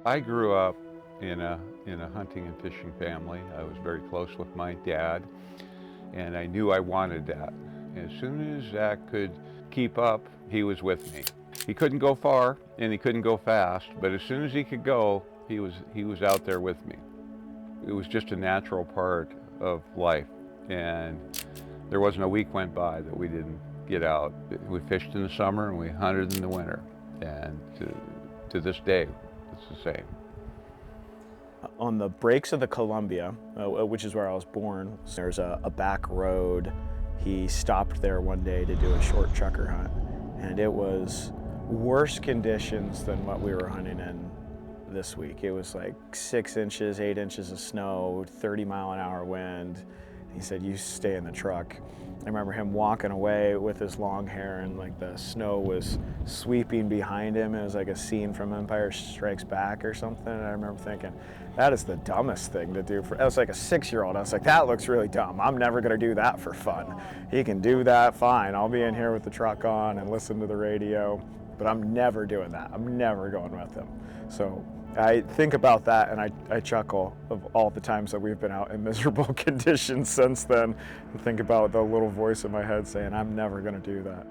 I grew up in a hunting and fishing family. I was very close with my dad, and I knew I wanted that. As soon as Zach could keep up, he was with me. He couldn't go far and he couldn't go fast, but as soon as he could go, he was out there with me. It was just a natural part of life, and there wasn't a week went by that we didn't get out. We fished in the summer and we hunted in the winter, and to this day, it's the same. On the breaks of the Columbia, which is where I was born, there's a back road. He stopped there one day to do a short chukar hunt, and it was worse conditions than what we were hunting in this week. It was like 6 inches, 8 inches of snow, 30-mile-an-hour wind. He said, "You stay in the truck." I remember him walking away with his long hair, and like the snow was sweeping behind him. It was like a scene from Empire Strikes Back or something. And I remember thinking, that is the dumbest thing to do. I was like a 6-year-old. I was like, that looks really dumb. I'm never gonna do that for fun. He can do that, fine. I'll be in here with the truck on and listen to the radio, but I'm never doing that. I'm never going with him. So I think about that and I chuckle of all the times that we've been out in miserable conditions since then, and think about the little voice in my head saying, I'm never gonna do that.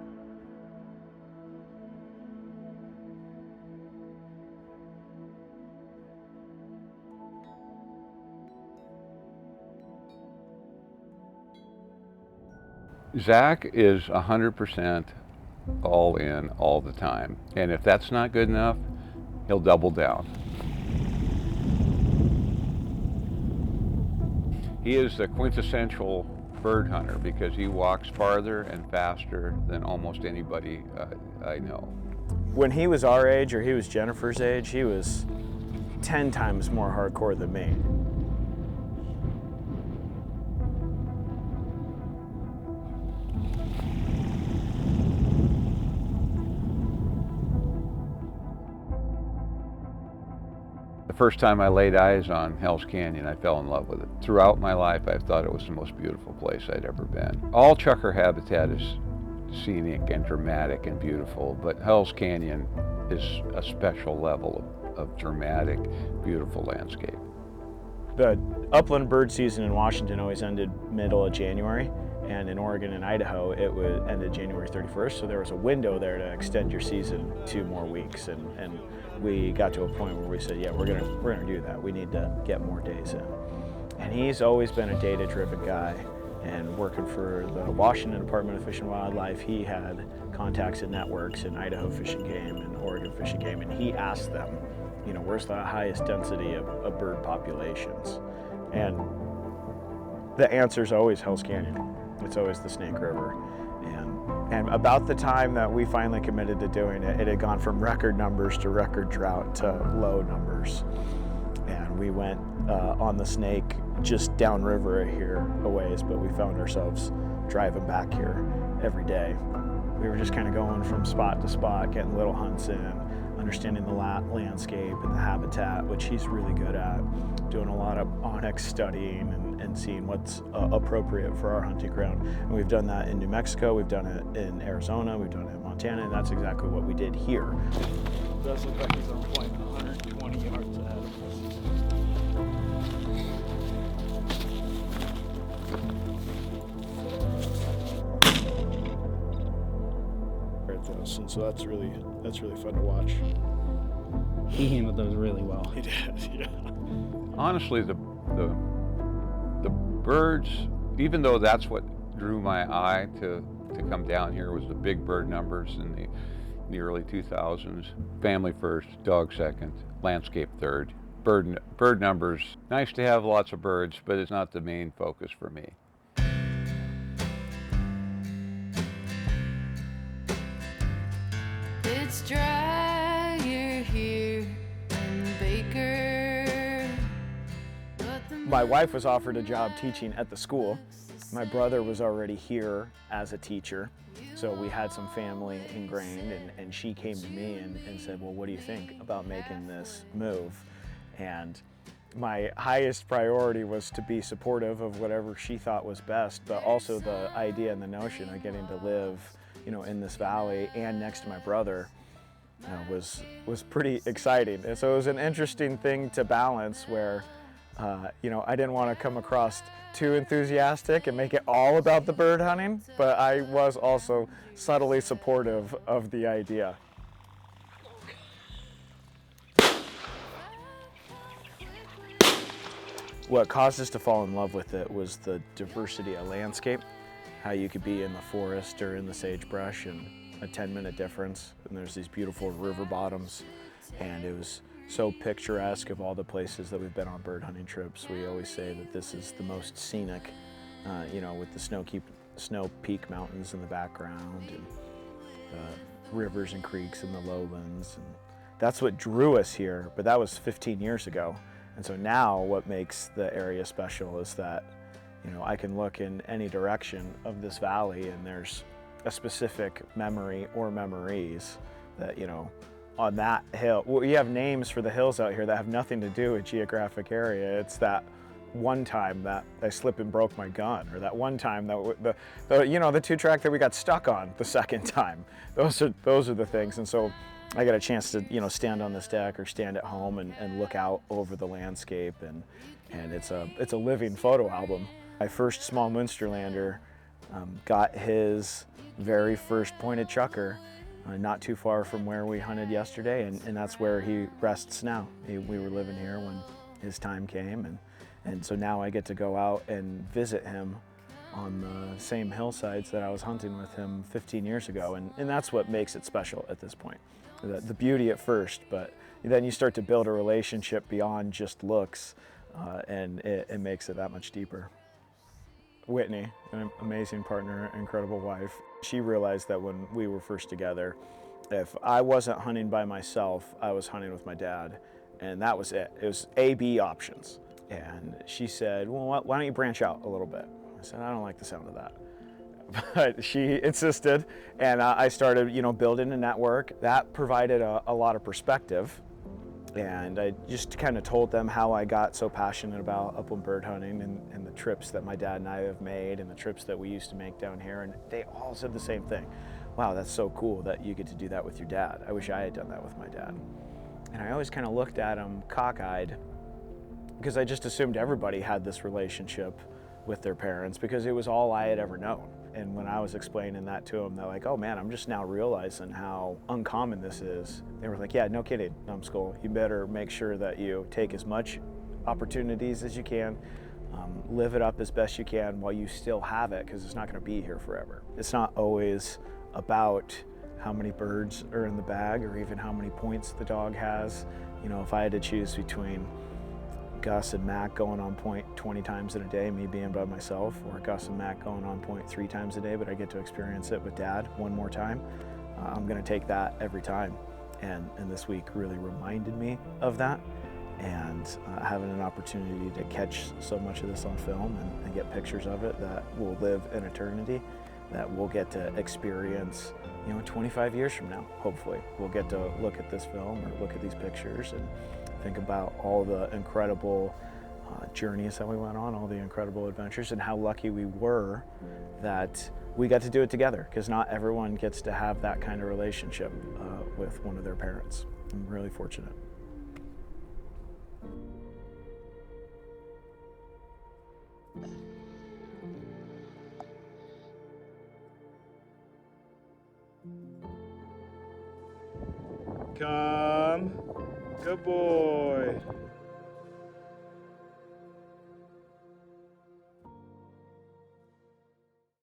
Zach is 100% all in all the time, and if that's not good enough, he'll double down. He is the quintessential bird hunter because he walks farther and faster than almost anybody I know. When he was our age, or he was Jennifer's age, he was 10 times more hardcore than me. The first time I laid eyes on Hell's Canyon, I fell in love with it. Throughout my life, I've thought it was the most beautiful place I'd ever been. All chukar habitat is scenic and dramatic and beautiful, but Hell's Canyon is a special level of dramatic, beautiful landscape. The upland bird season in Washington always ended middle of January, and in Oregon and Idaho it would ended January 31st, so there was a window there to extend your season 2 more weeks, and we got to a point where we said, yeah, we're gonna do that. We need to get more days in. And he's always been a data-driven guy, and working for the Washington Department of Fish and Wildlife, he had contacts and networks in Idaho Fish and Game and Oregon Fish and Game, and he asked them, you know, where's the highest density of bird populations? And the answer is always Hell's Canyon. It's always the Snake River. And about the time that we finally committed to doing it, it had gone from record numbers to record drought to low numbers. And we went on the Snake just downriver here a ways, but we found ourselves driving back here every day. We were just kind of going from spot to spot, getting little hunts in, understanding the landscape and the habitat, which he's really good at, doing a lot of onyx studying and seeing what's appropriate for our hunting ground. And we've done that in New Mexico, we've done it in Arizona, we've done it in Montana, and that's exactly what we did here. It does look like he's on point 120 yards ahead of us. And so that's really fun to watch. He handled those really well. He did, yeah. Honestly, the birds, even though that's what drew my eye to come down here, was the big bird numbers in the early 2000s. Family first, dog second, landscape third. Bird numbers, nice to have lots of birds, but it's not the main focus for me. It's drier here in Baker. My wife was offered a job teaching at the school. My brother was already here as a teacher, so we had some family ingrained, and she came to me and said, well, what do you think about making this move? And my highest priority was to be supportive of whatever she thought was best, but also the idea and the notion of getting to live, you know, in this valley and next to my brother was pretty exciting. And so it was an interesting thing to balance where, I didn't want to come across too enthusiastic and make it all about the bird hunting, but I was also subtly supportive of the idea. What caused us to fall in love with it was the diversity of landscape, how you could be in the forest or in the sagebrush and a 10-minute difference, and there's these beautiful river bottoms, and it was so picturesque of all the places that we've been on bird hunting trips. We always say that this is the most scenic, with the Snow Peak Mountains in the background and the rivers and creeks in the lowlands. And that's what drew us here, but that was 15 years ago. And so now what makes the area special is that, I can look in any direction of this valley and there's a specific memory or memories that, on that hill. Well, you have names for the hills out here that have nothing to do with geographic area. It's that one time that I slipped and broke my gun, or that one time that the 2-track that we got stuck on the second time. Those are the things. And so I got a chance to stand on this deck or stand at home and look out over the landscape, and it's a living photo album. My first small Munsterlander got his very first pointed chukar not too far from where we hunted yesterday, and that's where he rests now. We were living here when his time came, and so now I get to go out and visit him on the same hillsides that I was hunting with him 15 years ago, and that's what makes it special at this point. The beauty at first, but then you start to build a relationship beyond just looks, and it makes it that much deeper. Whitney, an amazing partner, incredible wife. She realized that when we were first together, if I wasn't hunting by myself, I was hunting with my dad, and that was it. It was A-B options. And she said, well, why don't you branch out a little bit? I said, I don't like the sound of that. But she insisted, and I started, building a network. That provided a lot of perspective. And I just kind of told them how I got so passionate about upland bird hunting and the trips that my dad and I have made and the trips that we used to make down here. And they all said the same thing. Wow, that's so cool that you get to do that with your dad. I wish I had done that with my dad. And I always kind of looked at him cockeyed because I just assumed everybody had this relationship with their parents because it was all I had ever known. And when I was explaining that to them, they're like, oh man, I'm just now realizing how uncommon this is. They were like, yeah, no kidding, numbskull. You better make sure that you take as much opportunities as you can, live it up as best you can while you still have it, because it's not gonna be here forever. It's not always about how many birds are in the bag or even how many points the dog has. If I had to choose between Gus and Mac going on point 20 times in a day, me being by myself, or Gus and Mac going on point 3 times a day, but I get to experience it with Dad one more time, I'm gonna take that every time. And this week really reminded me of that, and having an opportunity to catch so much of this on film and get pictures of it that will live in eternity, that we'll get to experience 25 years from now, hopefully. We'll get to look at this film or look at these pictures and think about all the incredible journeys that we went on, all the incredible adventures, and how lucky we were that we got to do it together, because not everyone gets to have that kind of relationship with one of their parents. I'm really fortunate. Come. Good boy.